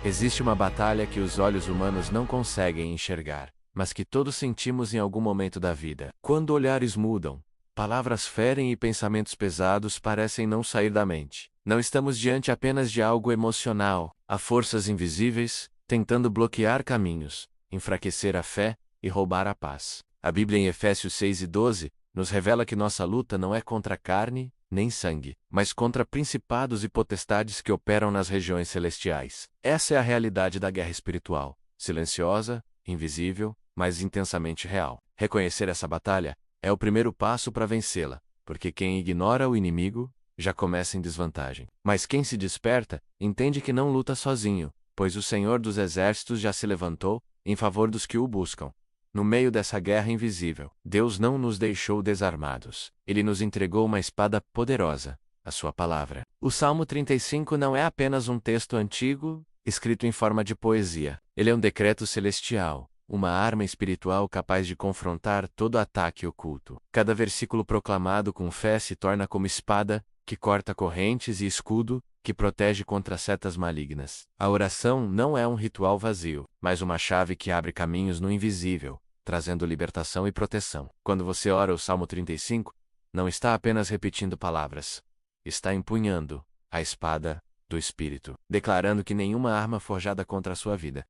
Existe uma batalha que os olhos humanos não conseguem enxergar, mas que todos sentimos em algum momento da vida. Quando olhares mudam, palavras ferem e pensamentos pesados parecem não sair da mente. Não estamos diante apenas de algo emocional. Há forças invisíveis, tentando bloquear caminhos, enfraquecer a fé e roubar a paz. A Bíblia em Efésios 6:12 nos revela que nossa luta não é contra carne nem sangue, mas contra principados e potestades que operam nas regiões celestiais. Essa é a realidade da guerra espiritual, silenciosa, invisível, mas intensamente real. Reconhecer essa batalha é o primeiro passo para vencê-la, porque quem ignora o inimigo já começa em desvantagem. Mas quem se desperta, entende que não luta sozinho, pois o Senhor dos Exércitos já se levantou em favor dos que o buscam. No meio dessa guerra invisível, Deus não nos deixou desarmados. Ele nos entregou uma espada poderosa, a sua palavra. O Salmo 35 não é apenas um texto antigo, escrito em forma de poesia. Ele é um decreto celestial, uma arma espiritual capaz de confrontar todo ataque oculto. Cada versículo proclamado com fé se torna como espada, que corta correntes, e escudo, que protege contra setas malignas. A oração não é um ritual vazio, mas uma chave que abre caminhos no invisível, trazendo libertação e proteção. Quando você ora o Salmo 35, não está apenas repetindo palavras. Está empunhando a espada do Espírito, declarando que nenhuma arma forjada contra a sua vida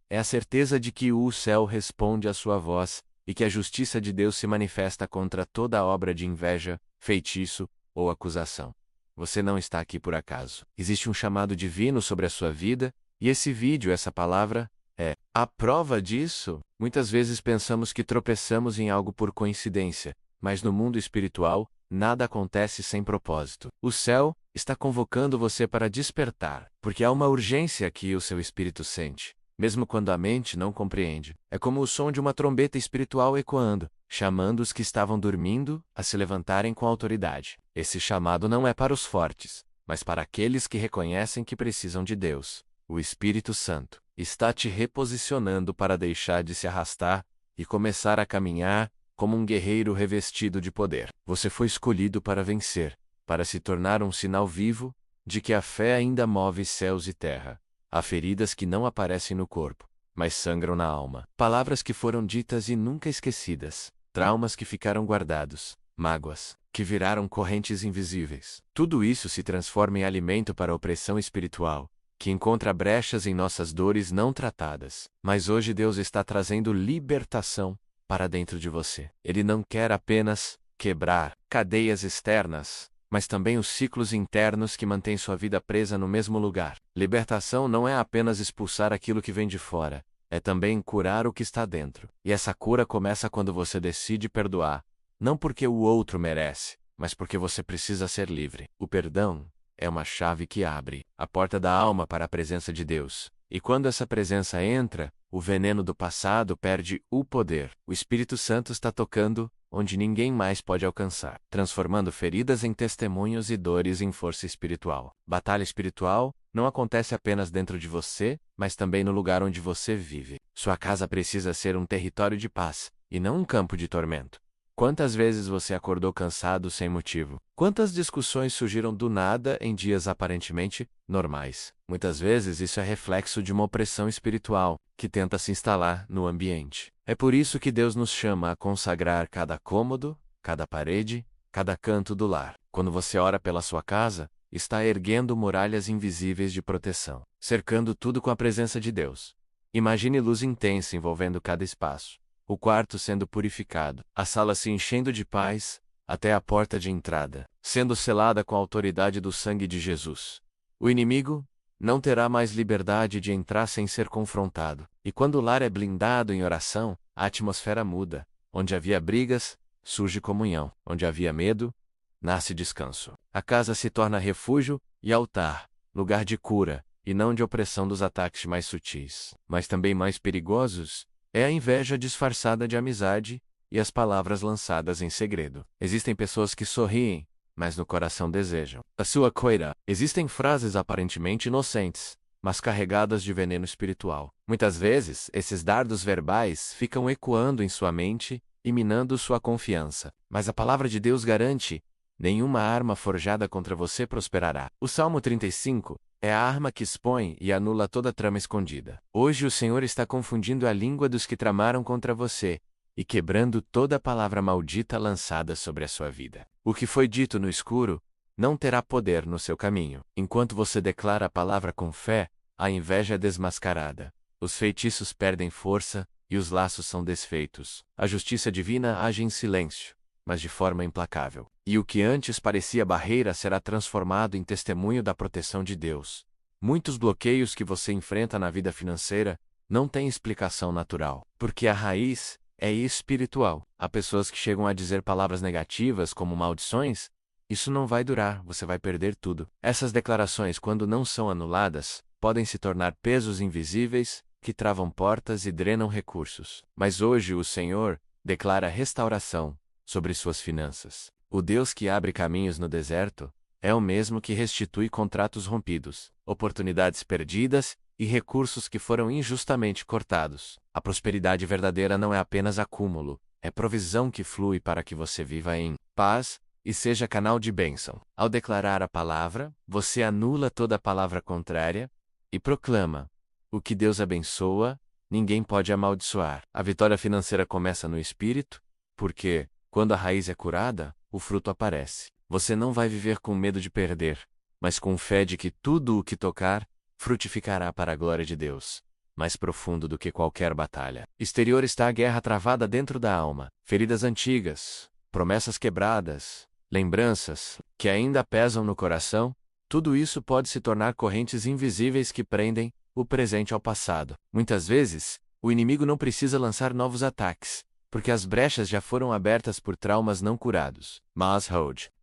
é a certeza de que o céu responde à sua voz e que a justiça de Deus se manifesta contra toda obra de inveja, feitiço ou acusação. Você não está aqui por acaso. Existe um chamado divino sobre a sua vida, e esse vídeo, essa palavra, é a prova disso. Muitas vezes pensamos que tropeçamos em algo por coincidência, mas no mundo espiritual, nada acontece sem propósito. O céu está convocando você para despertar, porque há uma urgência que o seu espírito sente, mesmo quando a mente não compreende. É como o som de uma trombeta espiritual ecoando, chamando os que estavam dormindo a se levantarem com autoridade. Esse chamado não é para os fortes, mas para aqueles que reconhecem que precisam de Deus. O Espírito Santo está te reposicionando para deixar de se arrastar e começar a caminhar como um guerreiro revestido de poder. Você foi escolhido para vencer, para se tornar um sinal vivo de que a fé ainda move céus e terra. Há feridas que não aparecem no corpo, mas sangram na alma. Palavras que foram ditas e nunca esquecidas. Traumas que ficaram guardados. Mágoas que viraram correntes invisíveis. Tudo isso se transforma em alimento para a opressão espiritual, que encontra brechas em nossas dores não tratadas. Mas hoje Deus está trazendo libertação para dentro de você. Ele não quer apenas quebrar cadeias externas, mas também os ciclos internos que mantêm sua vida presa no mesmo lugar. Libertação não é apenas expulsar aquilo que vem de fora, é também curar o que está dentro. E essa cura começa quando você decide perdoar, não porque o outro merece, mas porque você precisa ser livre. O perdão é uma chave que abre a porta da alma para a presença de Deus. E quando essa presença entra, o veneno do passado perde o poder. O Espírito Santo está tocando onde ninguém mais pode alcançar, transformando feridas em testemunhos e dores em força espiritual. Batalha espiritual não acontece apenas dentro de você, mas também no lugar onde você vive. Sua casa precisa ser um território de paz, e não um campo de tormento. Quantas vezes você acordou cansado sem motivo? Quantas discussões surgiram do nada em dias aparentemente normais? Muitas vezes isso é reflexo de uma opressão espiritual que tenta se instalar no ambiente. É por isso que Deus nos chama a consagrar cada cômodo, cada parede, cada canto do lar. Quando você ora pela sua casa, está erguendo muralhas invisíveis de proteção, cercando tudo com a presença de Deus. Imagine luz intensa envolvendo cada espaço. O quarto sendo purificado, a sala se enchendo de paz, até a porta de entrada, sendo selada com a autoridade do sangue de Jesus. O inimigo não terá mais liberdade de entrar sem ser confrontado. E quando o lar é blindado em oração, a atmosfera muda. Onde havia brigas, surge comunhão. Onde havia medo, nasce descanso. A casa se torna refúgio e altar, lugar de cura, e não de opressão dos ataques mais sutis. Mas também mais perigosos é a inveja disfarçada de amizade e as palavras lançadas em segredo. Existem pessoas que sorriem, mas no coração desejam a sua coira. Existem frases aparentemente inocentes, mas carregadas de veneno espiritual. Muitas vezes, esses dardos verbais ficam ecoando em sua mente e minando sua confiança. Mas a palavra de Deus garante: nenhuma arma forjada contra você prosperará. O Salmo 35 É a arma que expõe e anula toda trama escondida. Hoje o Senhor está confundindo a língua dos que tramaram contra você e quebrando toda palavra maldita lançada sobre a sua vida. O que foi dito no escuro não terá poder no seu caminho. Enquanto você declara a palavra com fé, a inveja é desmascarada, os feitiços perdem força e os laços são desfeitos. A justiça divina age em silêncio, mas de forma implacável. E o que antes parecia barreira será transformado em testemunho da proteção de Deus. Muitos bloqueios que você enfrenta na vida financeira não têm explicação natural, porque a raiz é espiritual. Há pessoas que chegam a dizer palavras negativas como maldições. Isso não vai durar, você vai perder tudo. Essas declarações, quando não são anuladas, podem se tornar pesos invisíveis que travam portas e drenam recursos. Mas hoje o Senhor declara restauração sobre suas finanças. O Deus que abre caminhos no deserto é o mesmo que restitui contratos rompidos, oportunidades perdidas e recursos que foram injustamente cortados. A prosperidade verdadeira não é apenas acúmulo, é provisão que flui para que você viva em paz e seja canal de bênção. Ao declarar a palavra, você anula toda palavra contrária e proclama: o que Deus abençoa, ninguém pode amaldiçoar. A vitória financeira começa no espírito, porque, quando a raiz é curada, o fruto aparece. Você não vai viver com medo de perder, mas com fé de que tudo o que tocar frutificará para a glória de Deus, mais profundo do que qualquer batalha. Exterior está a guerra travada dentro da alma, feridas antigas, promessas quebradas, lembranças que ainda pesam no coração. Tudo isso pode se tornar correntes invisíveis que prendem o presente ao passado. Muitas vezes, o inimigo não precisa lançar novos ataques, porque as brechas já foram abertas por traumas não curados. Mas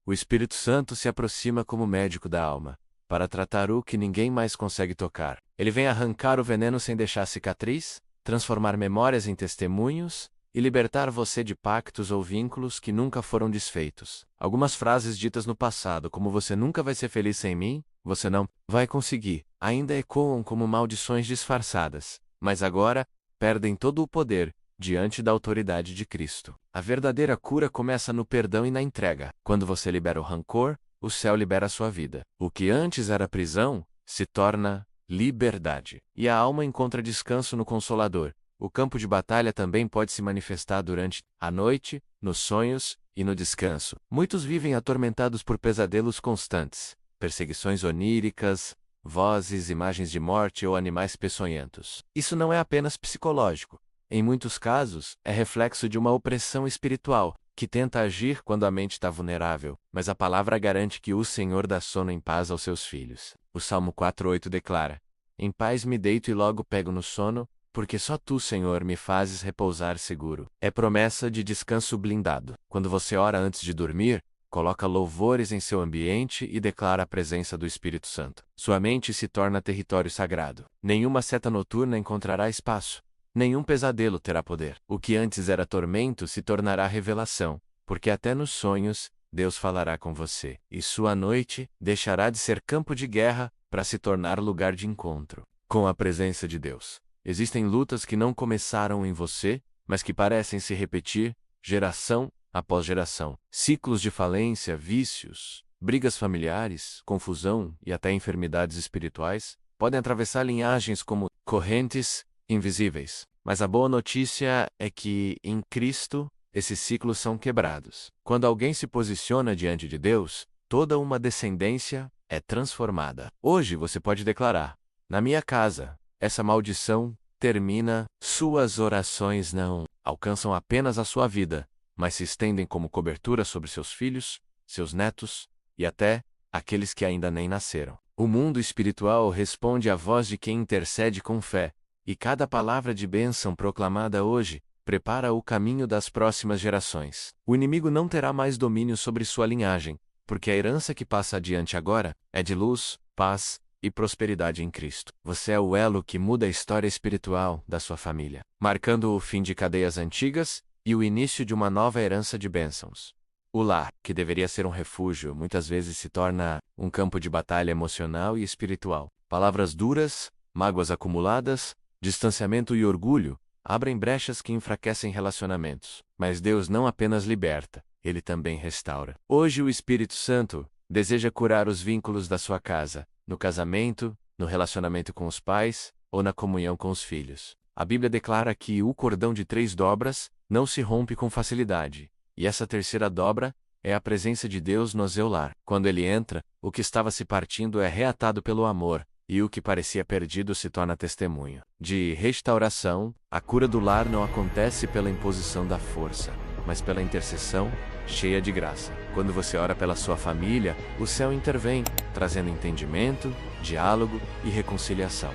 o Espírito Santo se aproxima como médico da alma, para tratar o que ninguém mais consegue tocar. Ele vem arrancar o veneno sem deixar cicatriz, transformar memórias em testemunhos e libertar você de pactos ou vínculos que nunca foram desfeitos. Algumas frases ditas no passado, como "você nunca vai ser feliz sem mim", "você não vai conseguir", ainda ecoam como maldições disfarçadas, mas agora perdem todo o poder diante da autoridade de Cristo. A verdadeira cura começa no perdão e na entrega. Quando você libera o rancor, o céu libera a sua vida. O que antes era prisão se torna liberdade. E a alma encontra descanso no Consolador. O campo de batalha também pode se manifestar durante a noite, nos sonhos e no descanso. Muitos vivem atormentados por pesadelos constantes, perseguições oníricas, vozes, imagens de morte ou animais peçonhentos. Isso não é apenas psicológico. Em muitos casos, é reflexo de uma opressão espiritual, que tenta agir quando a mente está vulnerável, mas a palavra garante que o Senhor dá sono em paz aos seus filhos. O Salmo 4:8 declara: "Em paz me deito e logo pego no sono, porque só tu, Senhor, me fazes repousar seguro." É promessa de descanso blindado. Quando você ora antes de dormir, coloca louvores em seu ambiente e declara a presença do Espírito Santo. Sua mente se torna território sagrado. Nenhuma seta noturna encontrará espaço. Nenhum pesadelo terá poder. O que antes era tormento se tornará revelação, porque até nos sonhos, Deus falará com você. E sua noite deixará de ser campo de guerra para se tornar lugar de encontro com a presença de Deus. Existem lutas que não começaram em você, mas que parecem se repetir, geração após geração. Ciclos de falência, vícios, brigas familiares, confusão e até enfermidades espirituais podem atravessar linhagens como correntes invisíveis. Mas a boa notícia é que, em Cristo, esses ciclos são quebrados. Quando alguém se posiciona diante de Deus, toda uma descendência é transformada. Hoje você pode declarar: "Na minha casa, essa maldição termina." Suas orações não alcançam apenas a sua vida, mas se estendem como cobertura sobre seus filhos, seus netos e até aqueles que ainda nem nasceram. O mundo espiritual responde à voz de quem intercede com fé, e cada palavra de bênção proclamada hoje prepara o caminho das próximas gerações. O inimigo não terá mais domínio sobre sua linhagem, porque a herança que passa adiante agora é de luz, paz e prosperidade em Cristo. Você é o elo que muda a história espiritual da sua família, marcando o fim de cadeias antigas e o início de uma nova herança de bênçãos. O lar, que deveria ser um refúgio, muitas vezes se torna um campo de batalha emocional e espiritual. Palavras duras, mágoas acumuladas, distanciamento e orgulho abrem brechas que enfraquecem relacionamentos. Mas Deus não apenas liberta, Ele também restaura. Hoje o Espírito Santo deseja curar os vínculos da sua casa, no casamento, no relacionamento com os pais, ou na comunhão com os filhos. A Bíblia declara que o cordão de 3 dobras não se rompe com facilidade, e essa terceira dobra é a presença de Deus no seu lar. Quando ele entra, o que estava se partindo é reatado pelo amor, e o que parecia perdido se torna testemunho de restauração. A cura do lar não acontece pela imposição da força, mas pela intercessão cheia de graça. Quando você ora pela sua família, o céu intervém, trazendo entendimento, diálogo e reconciliação.